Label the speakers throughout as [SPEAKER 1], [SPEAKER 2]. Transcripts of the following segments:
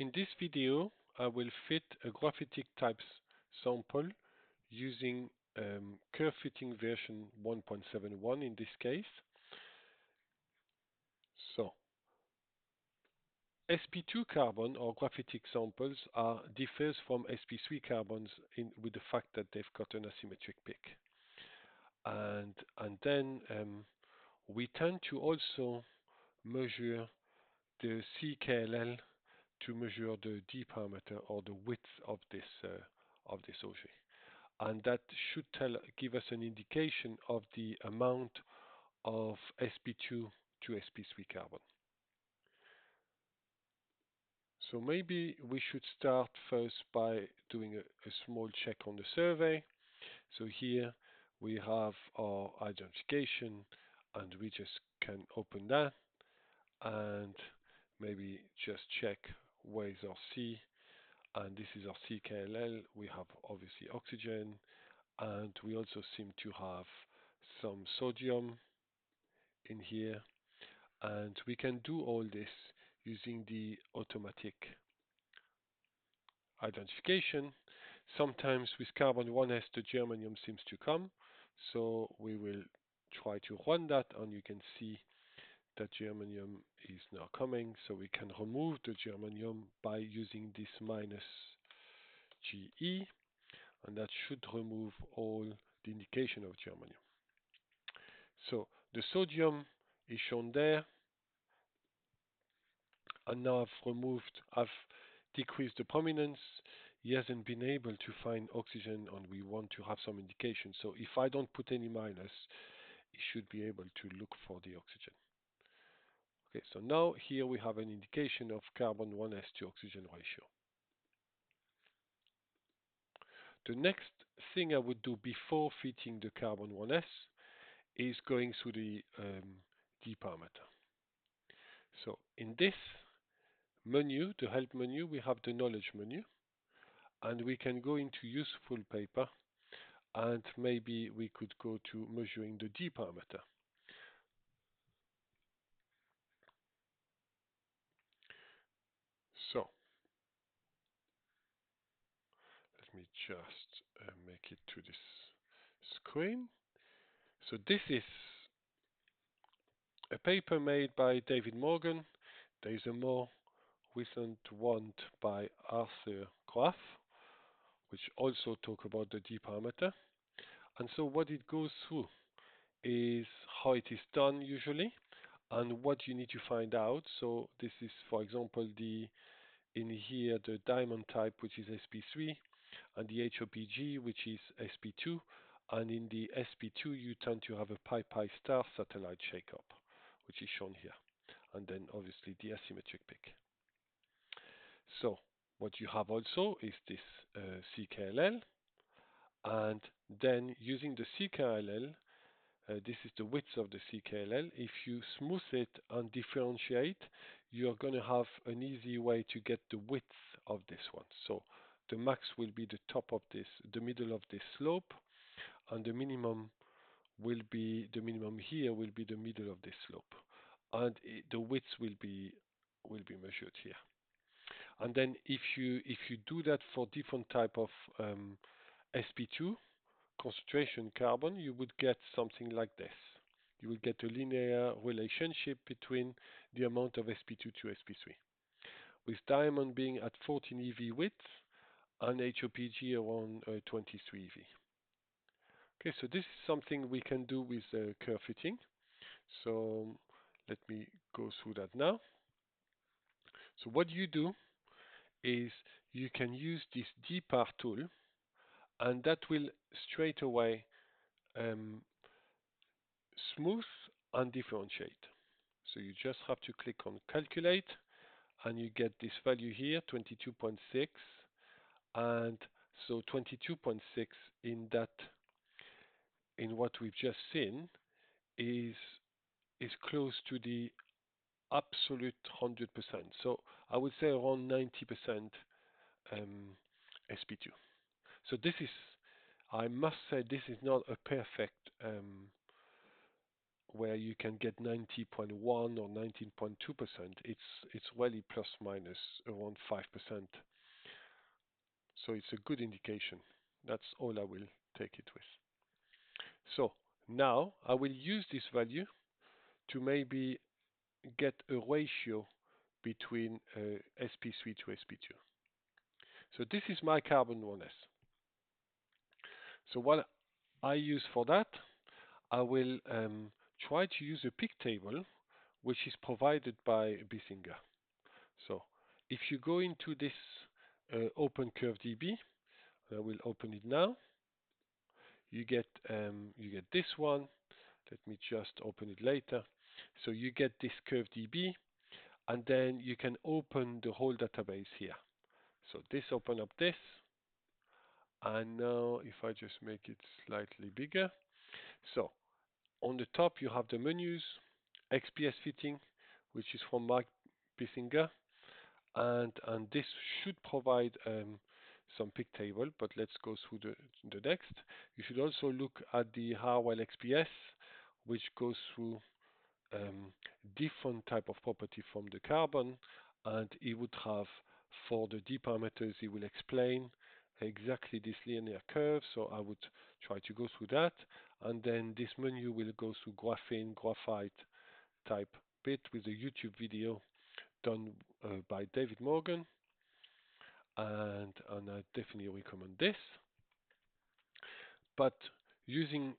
[SPEAKER 1] In this video, I will fit a graphitic types sample using KherveFitting version 1.71 in this case. So, sp2 carbon or graphitic samples differs from sp3 carbons with the fact that they've got an asymmetric peak. And then we tend to also measure the CKLL to measure the D parameter or the width of this OG, and that should give us an indication of the amount of sp2 to sp3 carbon. So maybe we should start first by doing a small check on the survey. So here we have our identification, and we just can open that and maybe just check where is our C, and this is our CKLL. We have obviously oxygen, and we also seem to have some sodium in here, and we can do all this using the automatic identification. Sometimes with carbon 1s the germanium seems to come, so we will try to run that, and you can see that germanium is now coming, so we can remove the germanium by using this minus GE, and that should remove all the indication of germanium. So the sodium is shown there, and now I've decreased the prominence. He hasn't been able to find oxygen, and we want to have some indication. So if I don't put any minus, he should be able to look for the oxygen. Okay, so now here we have an indication of carbon 1s to oxygen ratio. The next thing I would do before fitting the carbon 1s is going through the D parameter. So in this menu, the help menu, we have the knowledge menu, and we can go into useful paper, and maybe we could go to measuring the D parameter. So let me just make it to this screen. So this is a paper made by David Morgan. There is a more recent one by Arthur Graf, which also talk about the D parameter. And so what it goes through is how it is done usually, and what you need to find out. So this is, for example, in here the diamond type, which is sp3, and the HOPG, which is sp2, and in the sp2 you tend to have a pi star satellite shake-up, which is shown here, and then obviously the asymmetric peak. So what you have also is this CKLL, and then using the CKLL, this is the width of the CKLL. If you smooth it and differentiate, you're going to have an easy way to get the width of this one. So the max will be the top of this, the middle of this slope, and the minimum will be, the minimum here will be the middle of this slope, and the width will be measured here. And then if you do that for different type of sp2 concentration carbon, you would get something like this. You will get a linear relationship between the amount of sp2 to sp3, with diamond being at 14 eV width and HOPG around 23 eV. Okay, so this is something we can do with KherveFitting. So let me go through that now. So what you do is you can use this dpar tool, and that will straight away smooth and differentiate. So you just have to click on calculate, and you get this value here, 22.6, and so 22.6 in what we've just seen is close to the absolute 100%. So I would say around 90% sp2. So this is, I must say, this is not a perfect where you can get 90.1 or 19.2%. It's really plus minus around 5%. So it's a good indication. That's all I will take it with. So now I will use this value to maybe get a ratio between sp3 to sp2. So this is my carbon 1s. So what I use for that, I will try to use a peak table which is provided by Bissinger. So if you go into this open CherveDB, I will open it now. You get this one. Let me just open it later. So you get this CherveDB, and then you can open the whole database here. So this open up this, and now if I just make it slightly bigger. So on the top you have the menus, XPS fitting, which is from Mark Bissinger, and this should provide some pick table, but let's go through the next. You should also look at the Harwell XPS, which goes through different type of property from the carbon, and it would have, for the D parameters, it will explain exactly this linear curve, so I would try to go through that, and then this menu will go through graphene, graphite type bit with a YouTube video done by David Morgan, and I definitely recommend this. But using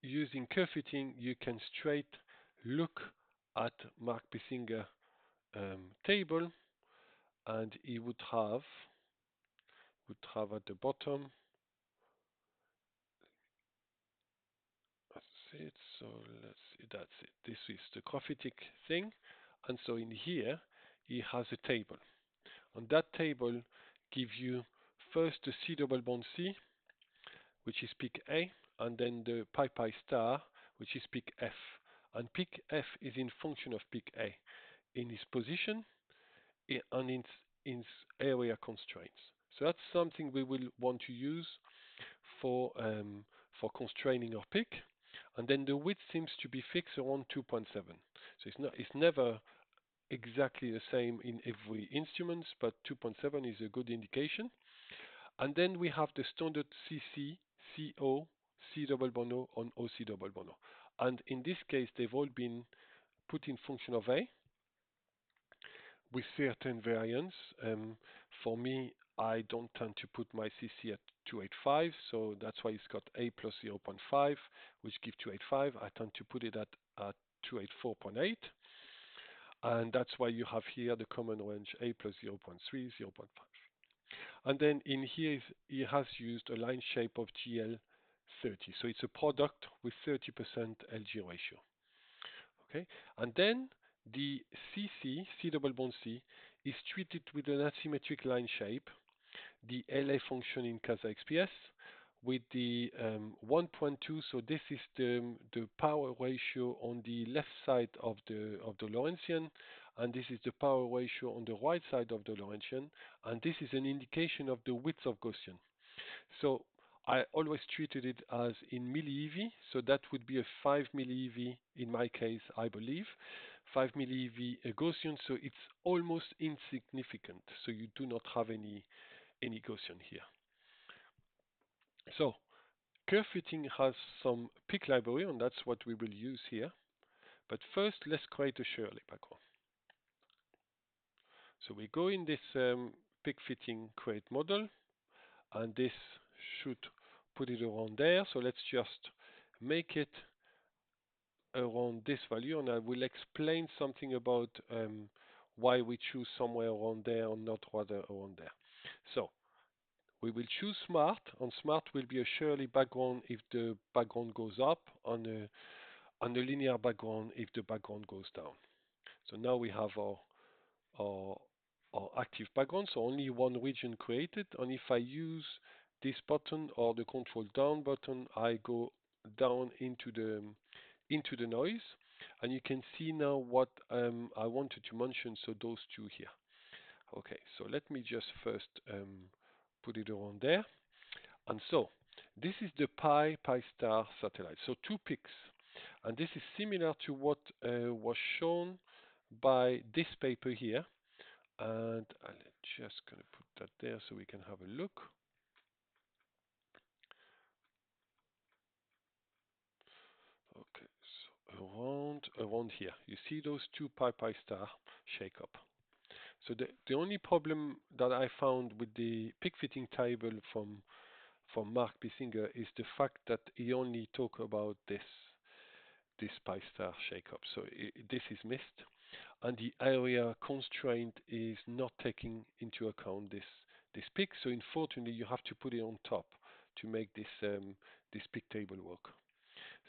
[SPEAKER 1] KherveFitting, you can straight look at Mark Bissinger table, and he would have at the bottom. That's it. So let's see. That's it. This is the graphitic thing, and so in here he has a table. On that table, gives you first the C double bond C, which is peak A, and then the pi pi star, which is peak F. And peak F is in function of peak A in its position and in its area constraints. So that's something we will want to use for constraining our peak. And then the width seems to be fixed around 2.7. So it's never exactly the same in every instrument, but 2.7 is a good indication. And then we have the standard CC, CO, C double bond O, and OC double bond O. And in this case, they've all been put in function of A with certain variants. For me, I don't tend to put my CC at 285, so that's why it's got A plus 0.5, which gives 285. I tend to put it at 284.8. And that's why you have here the common range A plus 0.3, 0.5. And then in here, he has used a line shape of GL30. So it's a product with 30% LG ratio. Okay, and then the CC, C double bond C, is treated with an asymmetric line shape, the LA function in Casa XPS, with the 1.2. So this is the power ratio on the left side of the Lorentzian, and this is the power ratio on the right side of the Lorentzian, and this is an indication of the width of Gaussian. So I always treated it as in millieV, so that would be a 5 millieV in my case, I believe. 5 millieV Gaussian, so it's almost insignificant. So you do not have any Gaussian here. So KherveFitting has some peak library, and that's what we will use here. But first, let's create a Shirley background. So we go in this peak fitting create model, and this should put it around there. So let's just make it around this value, and I will explain something about why we choose somewhere around there and not rather around there. So we will choose smart, and smart will be a Shirley background if the background goes up, and a linear background if the background goes down. So now we have our active background, so only one region created, and if I use this button or the control down button, I go down into the noise, and you can see now what I wanted to mention, so those two here. Okay, so let me just first put it around there. And so this is the pi star satellite. So two peaks. And this is similar to what was shown by this paper here. And I'm just going to put that there so we can have a look. Okay, so around here, you see those two pi star shake up. So the only problem that I found with the pick fitting table from Mark Bissinger is the fact that he only talk about this pi star shake up. So this is missed, and the area constraint is not taking into account this pick. So unfortunately, you have to put it on top to make this pick table work.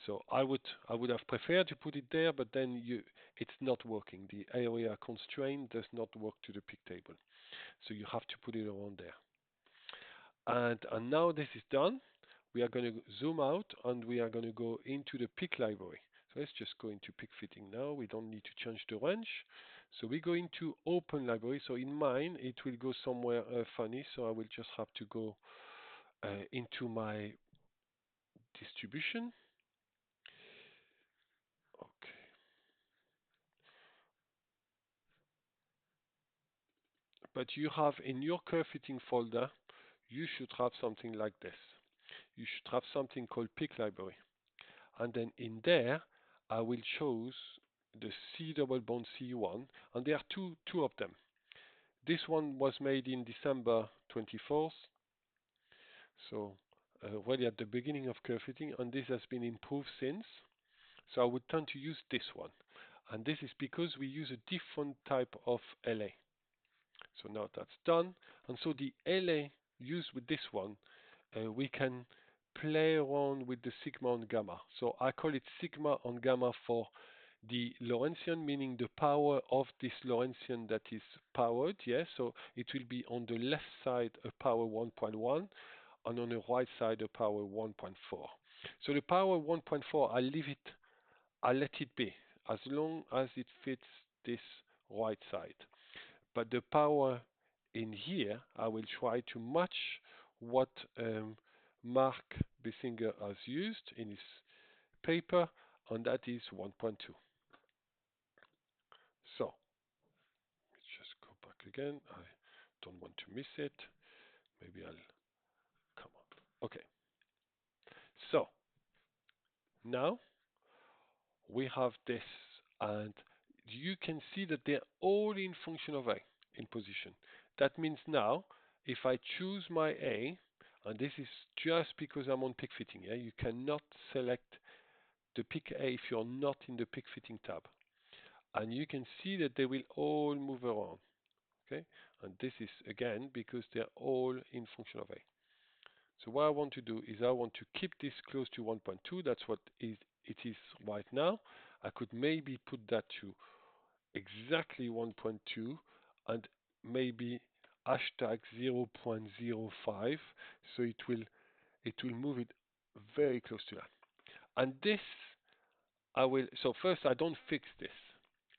[SPEAKER 1] So I would have preferred to put it there, but then it's not working. The area constraint does not work to the pick table. So you have to put it around there. And now this is done. We are going to zoom out and we are going to go into the pick library. So let's just go into pick fitting now. We don't need to change the range. So we go into open library. So in mine, it will go somewhere funny. So I will just have to go into my distribution. Okay. But you have in your KherveFitting folder, you should have something like this. You should have something called pick library. And then in there, I will choose the C double bond C1, and there are two of them. This one was made in December 24th, so already at the beginning of KherveFitting, and this has been improved since. So I would tend to use this one, and this is because we use a different type of LA. So now that's done, and so the LA used with this one, we can play around with the sigma and gamma. So I call it sigma and gamma for the Lorentzian, meaning the power of this Lorentzian that is powered, yes, so it will be on the left side a power 1.1 and on the right side a power 1.4. So the power 1.4, I'll let it be as long as it fits this right side. But the power in here, I will try to match what Mark Bissinger has used in his paper, and that is 1.2. So let's just go back again. I don't want to miss it. Maybe I'll come up. Okay. So now we have this, and you can see that they're all in function of A in position. That means now, if I choose my A, and this is just because I'm on pick fitting, yeah, you cannot select the pick A if you're not in the pick fitting tab. And you can see that they will all move around. Okay, and this is again because they're all in function of A. So what I want to do is I want to keep this close to 1.2. That's what it is right now. I could maybe put that to exactly 1.2 and maybe hashtag 0.05, so it will move it very close to that. And this I will. So first, I don't fix this.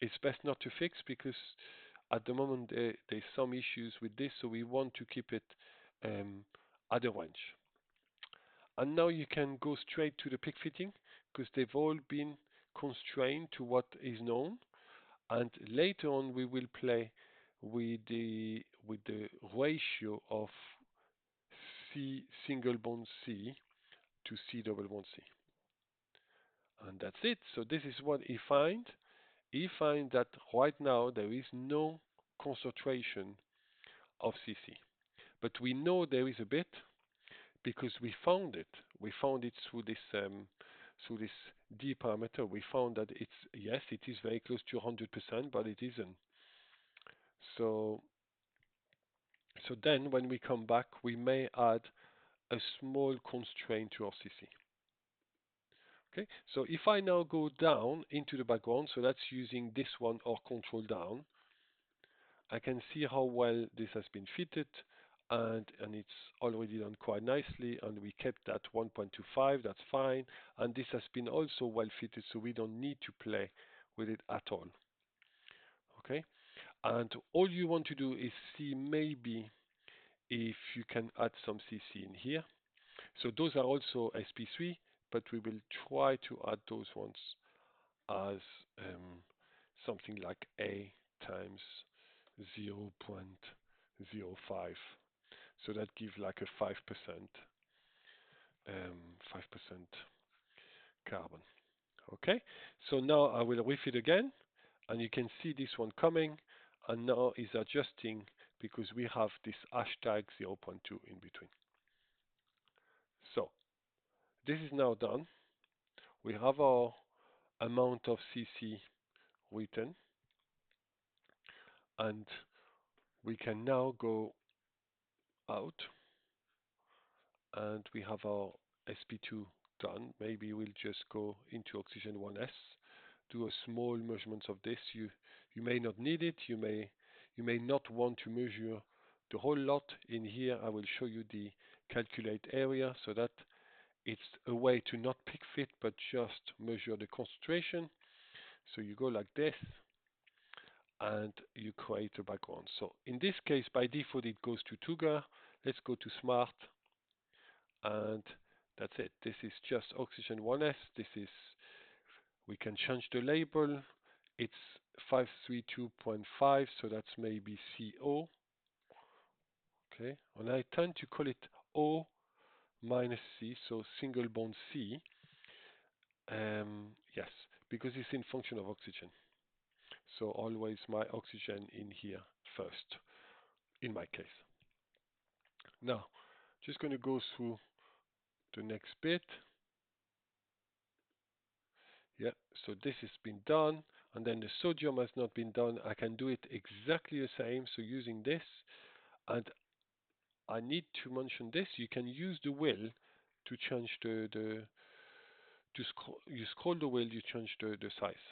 [SPEAKER 1] It's best not to fix because at the moment there's some issues with this, so we want to keep it at the range. And now you can go straight to the pick fitting because they've all been constrained to what is known. And later on we will play with the ratio of C single bond C to C double bond C. And that's it. So this is what he finds. He finds that right now there is no concentration of CC. But we know there is a bit because we found it. We found it through this D parameter. We found that it's, yes, it is very close to 100%, but it isn't. So then when we come back, we may add a small constraint to our CC. Okay, so if I now go down into the background, so that's using this one or control down, I can see how well this has been fitted, and it's already done quite nicely, and we kept that 1.25, that's fine, and this has been also well fitted, so we don't need to play with it at all. Okay, and all you want to do is see maybe if you can add some CC in here. So those are also SP3, but we will try to add those ones as something like A times 0.05. So that gives like a 5% carbon. Okay, so now I will refit again, and you can see this one coming, and now is adjusting because we have this hashtag 0.2 in between. So this is now done. We have our amount of CC written, and we can now go out, and we have our SP2 done. Maybe we'll just go into oxygen 1s, do a small measurement of this. You may not need it. You may not want to measure the whole lot. In here, I will show you the calculate area so that it's a way to not pick fit, but just measure the concentration. So you go like this, and you create a background. So in this case, by default, it goes to Tuga. Let's go to Smart, and that's it. This is just oxygen 1s. We can change the label. It's 532.5, so that's maybe CO. Okay, and I tend to call it O minus C, so single bond C. Yes, because it's in function of oxygen. So always my oxygen in here first, in my case. Now, just going to go through the next bit. Yeah, so this has been done, and then the sodium has not been done. I can do it exactly the same, so using this, and I need to mention this, you can use the wheel to change you scroll the wheel, you change the size.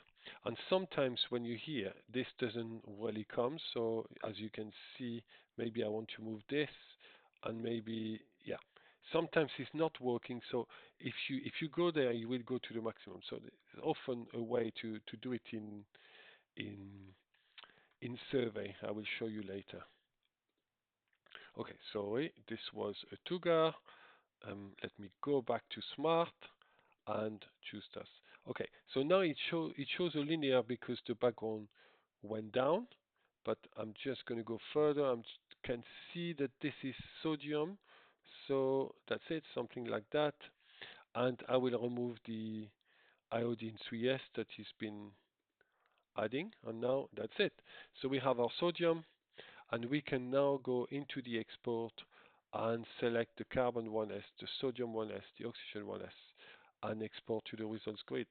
[SPEAKER 1] And sometimes when you hear, this doesn't really come, so as you can see, maybe I want to move this, and maybe, yeah. Sometimes it's not working, so if you go there, you will go to the maximum. So there's often a way to do it in in survey. I will show you later. Okay, sorry, this was a Tuga. Let me go back to Smart and choose this. Okay, so now it shows a linear because the background went down, but I'm just going to go further. I can see that this is sodium, so that's it, something like that. And I will remove the iodine 3s that has been adding, and now that's it. So we have our sodium, and we can now go into the export and select the carbon 1s, the sodium 1s, the oxygen 1s, and export to the results grid.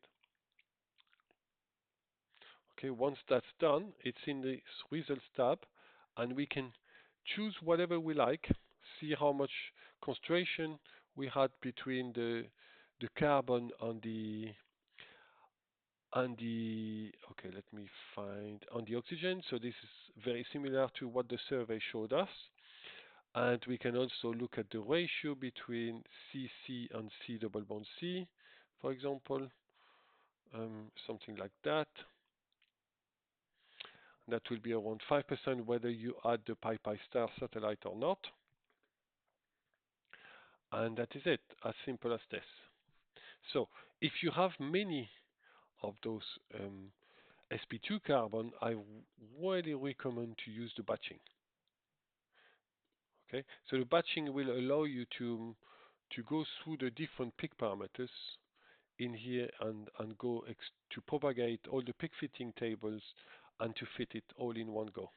[SPEAKER 1] Okay, once that's done, it's in the results tab, and we can choose whatever we like, see how much concentration we had between the carbon okay, let me find on the oxygen. So this is very similar to what the survey showed us. And we can also look at the ratio between CC and C double bond C, for example, something like that. That will be around 5% whether you add the pi star satellite or not. And that is it, as simple as this. So if you have many of those sp2 carbon, I really recommend to use the batching. Okay, so the batching will allow you to go through the different peak parameters in here and go to propagate all the peak fitting tables and to fit it all in one go.